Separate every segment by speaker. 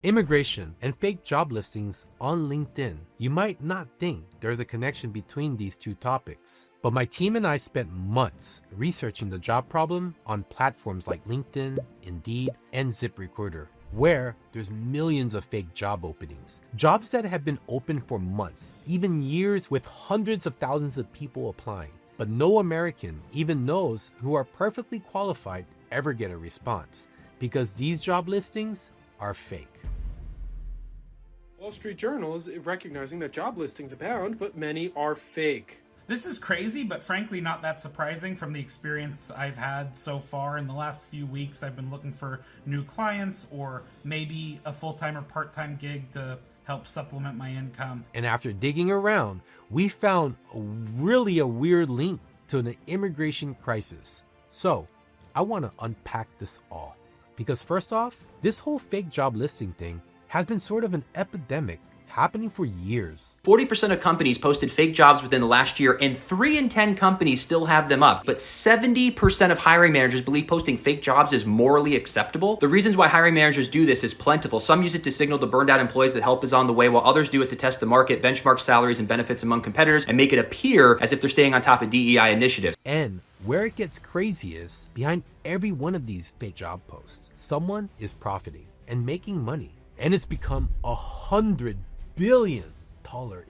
Speaker 1: Immigration and fake job listings on LinkedIn. You might not think there's a connection between these two topics, but my team and I spent months researching the job problem on platforms like LinkedIn, Indeed, and ZipRecruiter, where there's millions of fake job openings. Jobs that have been open for months, even years, with hundreds of thousands of people applying. But no American even knows who are perfectly qualified ever get a response, because these job listings are fake.
Speaker 2: Wall Street Journal is recognizing that job listings abound, but many are fake.
Speaker 3: This is crazy, but frankly not that surprising from the experience I've had so far. In the last few weeks, I've been looking for new clients or maybe a full-time or part-time gig to help supplement my income.
Speaker 1: And after digging around, we found a weird link to an immigration crisis. So I want to unpack this all. Because first off, this whole fake job listing thing has been sort of an epidemic happening for years.
Speaker 4: 40% of companies posted fake jobs within the last year, and 3 in 10 companies still have them up. But 70% of hiring managers believe posting fake jobs is morally acceptable. The reasons why hiring managers do this is plentiful. Some use it to signal to burned out employees that help is on the way, while others do it to test the market, benchmark salaries and benefits among competitors, and make it appear as if they're staying on top of DEI initiatives.
Speaker 1: And where it gets crazy is, behind every one of these fake job posts, someone is profiting and making money. And it's become $100 billion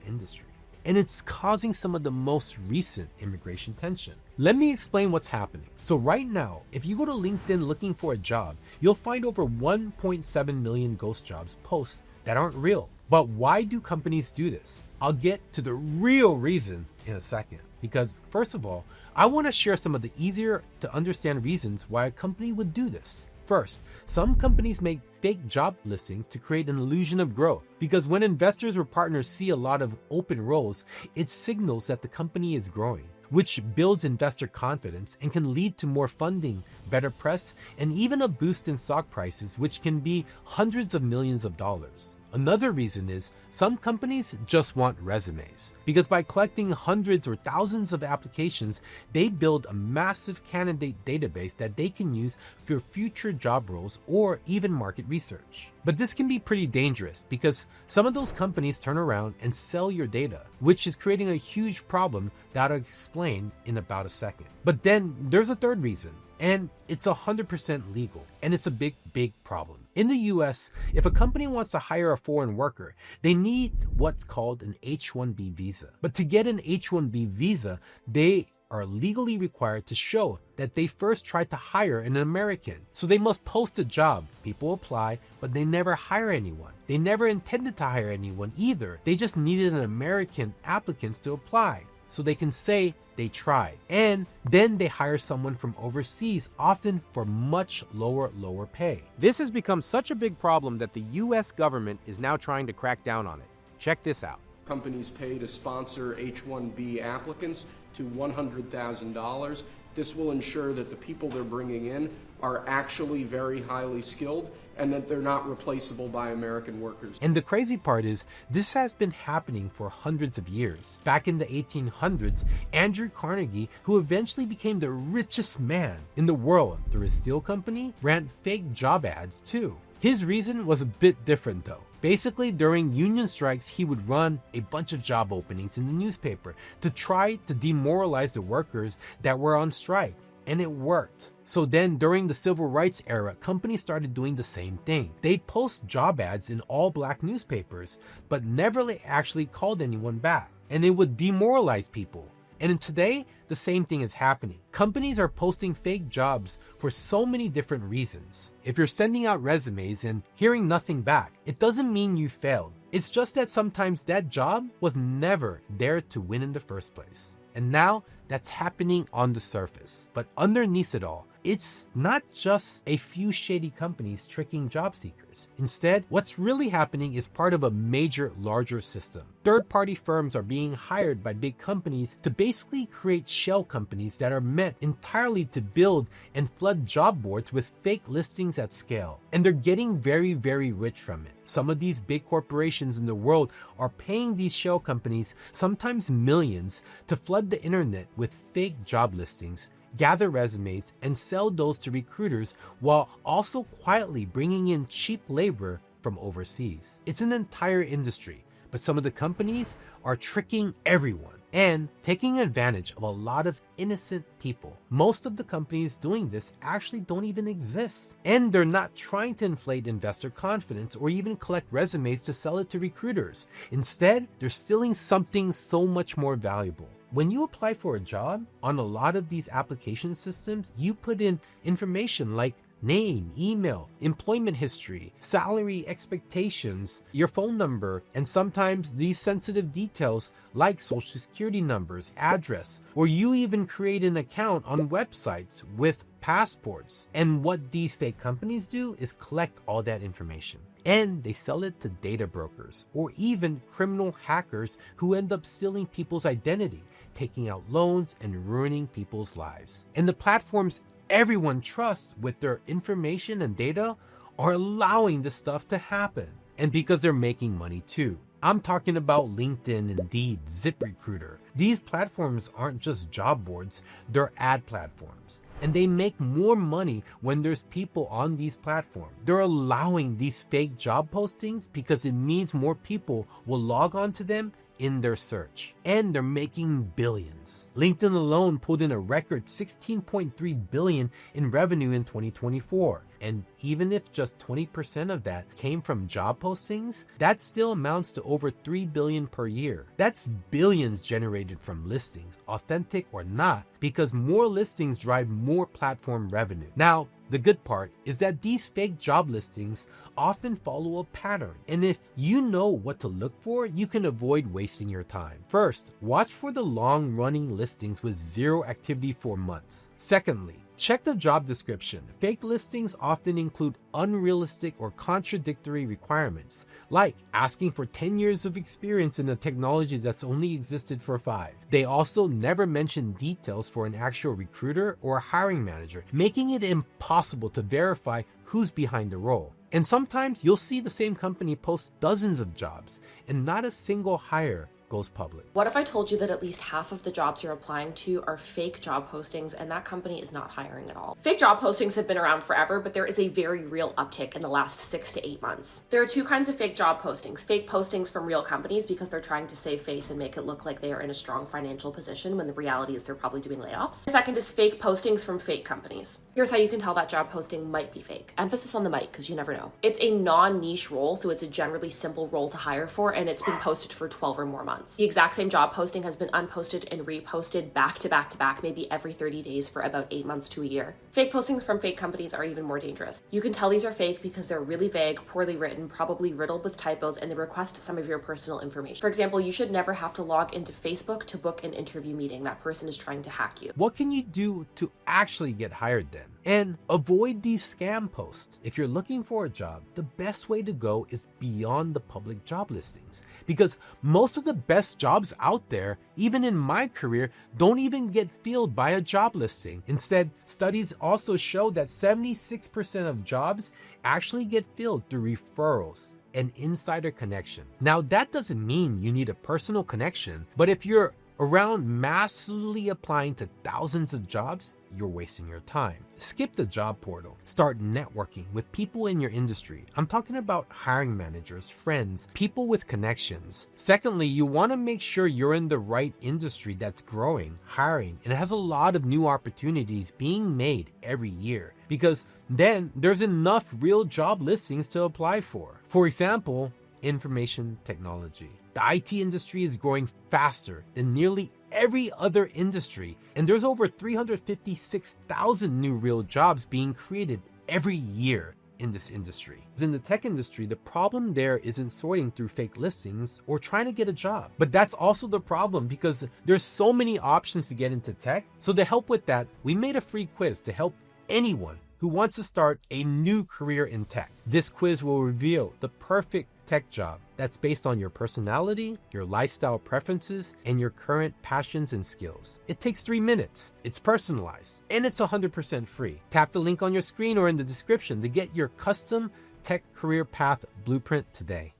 Speaker 1: industry. And it's causing some of the most recent immigration tension. Let me explain what's happening. So right now, if you go to LinkedIn looking for a job, you'll find over 1.7 million ghost jobs posts that aren't real. But why do companies do this? I'll get to the real reason in a second. Because first of all, I want to share some of the easier to understand reasons why a company would do this. First, some companies make fake job listings to create an illusion of growth, because when investors or partners see a lot of open roles, it signals that the company is growing, which builds investor confidence and can lead to more funding, better press, and even a boost in stock prices, which can be hundreds of millions of dollars. Another reason is some companies just want resumes, because by collecting hundreds or thousands of applications, they build a massive candidate database that they can use for future job roles or even market research. But this can be pretty dangerous, because some of those companies turn around and sell your data, which is creating a huge problem that I'll explain in about a second. But then there's a third reason, and it's 100% legal, and it's a big problem. In the US, if a company wants to hire a foreign worker, they need what's called an H-1B visa. But to get an H-1B visa, they are legally required to show that they first tried to hire an American. So they must post a job. People apply, but they never hire anyone. They never intended to hire anyone either. They just needed an American applicants to apply, so they can say they tried. And then they hire someone from overseas, often for much lower pay. This has become such a big problem that the US government is now trying to crack down on it. Check this out.
Speaker 5: Companies pay to sponsor H-1B applicants to $100,000. This will ensure that the people they're bringing in are actually very highly skilled and that they're not replaceable by American workers.
Speaker 1: And the crazy part is, this has been happening for hundreds of years. Back in the 1800s, Andrew Carnegie, who eventually became the richest man in the world through his steel company, ran fake job ads too. His reason was a bit different though. Basically, during union strikes, he would run a bunch of job openings in the newspaper to try to demoralize the workers that were on strike. And it worked. So then during the civil rights era, companies started doing the same thing. They'd post job ads in all black newspapers, but never actually called anyone back. And it would demoralize people. And today, the same thing is happening. Companies are posting fake jobs for so many different reasons. If you're sending out resumes and hearing nothing back, it doesn't mean you failed. It's just that sometimes that job was never there to win in the first place. And now that's happening on the surface. But underneath it all, it's not just a few shady companies tricking job seekers. Instead, what's really happening is part of a major, larger system. Third-party firms are being hired by big companies to basically create shell companies that are meant entirely to build and flood job boards with fake listings at scale. And they're getting very, very rich from it. Some of these big corporations in the world are paying these shell companies sometimes millions to flood the internet with fake job listings, gather resumes, and sell those to recruiters, while also quietly bringing in cheap labor from overseas. It's an entire industry, but some of the companies are tricking everyone and taking advantage of a lot of innocent people. Most of the companies doing this actually don't even exist. And they're not trying to inflate investor confidence or even collect resumes to sell it to recruiters. Instead, they're stealing something so much more valuable. When you apply for a job, on a lot of these application systems, you put in information like name, email, employment history, salary expectations, your phone number, and sometimes these sensitive details like social security numbers, address, or you even create an account on websites with passports. And what these fake companies do is collect all that information. And they sell it to data brokers or even criminal hackers who end up stealing people's identity, taking out loans, and ruining people's lives. And the platforms everyone trusts with their information and data are allowing this stuff to happen. And because they're making money too. I'm talking about LinkedIn, Indeed, ZipRecruiter. These platforms aren't just job boards, they're ad platforms. And they make more money when there's people on these platforms. They're allowing these fake job postings because it means more people will log on to them in their search. And they're making billions. LinkedIn alone pulled in a record $16.3 billion in revenue in 2024. And even if just 20% of that came from job postings, that still amounts to over $3 billion per year. That's billions generated from listings, authentic or not, because more listings drive more platform revenue. Now, the good part is that these fake job listings often follow a pattern. And if you know what to look for, you can avoid wasting your time. First, watch for the long-running listings with zero activity for months. Secondly, check the job description. Fake listings often include unrealistic or contradictory requirements, like asking for 10 years of experience in a technology that's only existed for 5. They also never mention details for an actual recruiter or a hiring manager, making it impossible to verify who's behind the role. And sometimes you'll see the same company post dozens of jobs, and not a single hire goes public.
Speaker 6: What if I told you that at least half of the jobs you're applying to are fake job postings and that company is not hiring at all? Fake job postings have been around forever, but there is a very real uptick in the last 6 to 8 months. There are two kinds of fake job postings. Fake postings from real companies because they're trying to save face and make it look like they are in a strong financial position when the reality is they're probably doing layoffs. The second is fake postings from fake companies. Here's how you can tell that job posting might be fake. Emphasis on the might, because you never know. It's a non-niche role, so it's a generally simple role to hire for, and it's been posted for 12 or more months. The exact same job posting has been unposted and reposted back to back to back, maybe every 30 days for about 8 months to a year. Fake postings from fake companies are even more dangerous. You can tell these are fake because they're really vague, poorly written, probably riddled with typos, and they request some of your personal information. For example, you should never have to log into Facebook to book an interview meeting. That person is trying to hack you.
Speaker 1: What can you do to actually get hired then? And avoid these scam posts. If you're looking for a job, the best way to go is beyond the public job listings, because most of the best jobs out there, even in my career, don't even get filled by a job listing. Instead, studies also show that 76% of jobs actually get filled through referrals and insider connection. Now, that doesn't mean you need a personal connection, but if you're around massively applying to thousands of jobs, you're wasting your time. Skip the job portal. Start networking with people in your industry. I'm talking about hiring managers, friends, people with connections. Secondly, you want to make sure you're in the right industry that's growing, hiring, and has a lot of new opportunities being made every year, because then there's enough real job listings to apply for. For example, information technology. The IT industry is growing faster than nearly every other industry, and there's over 356,000 new real jobs being created every year in this industry. In the tech industry, the problem there isn't sorting through fake listings or trying to get a job. But that's also the problem because there's so many options to get into tech. So to help with that, we made a free quiz to help anyone who wants to start a new career in tech. This quiz will reveal the perfect tech job that's based on your personality, your lifestyle preferences, and your current passions and skills. It takes 3 minutes, it's personalized, and it's 100% free. Tap the link on your screen or in the description to get your custom tech career path blueprint today.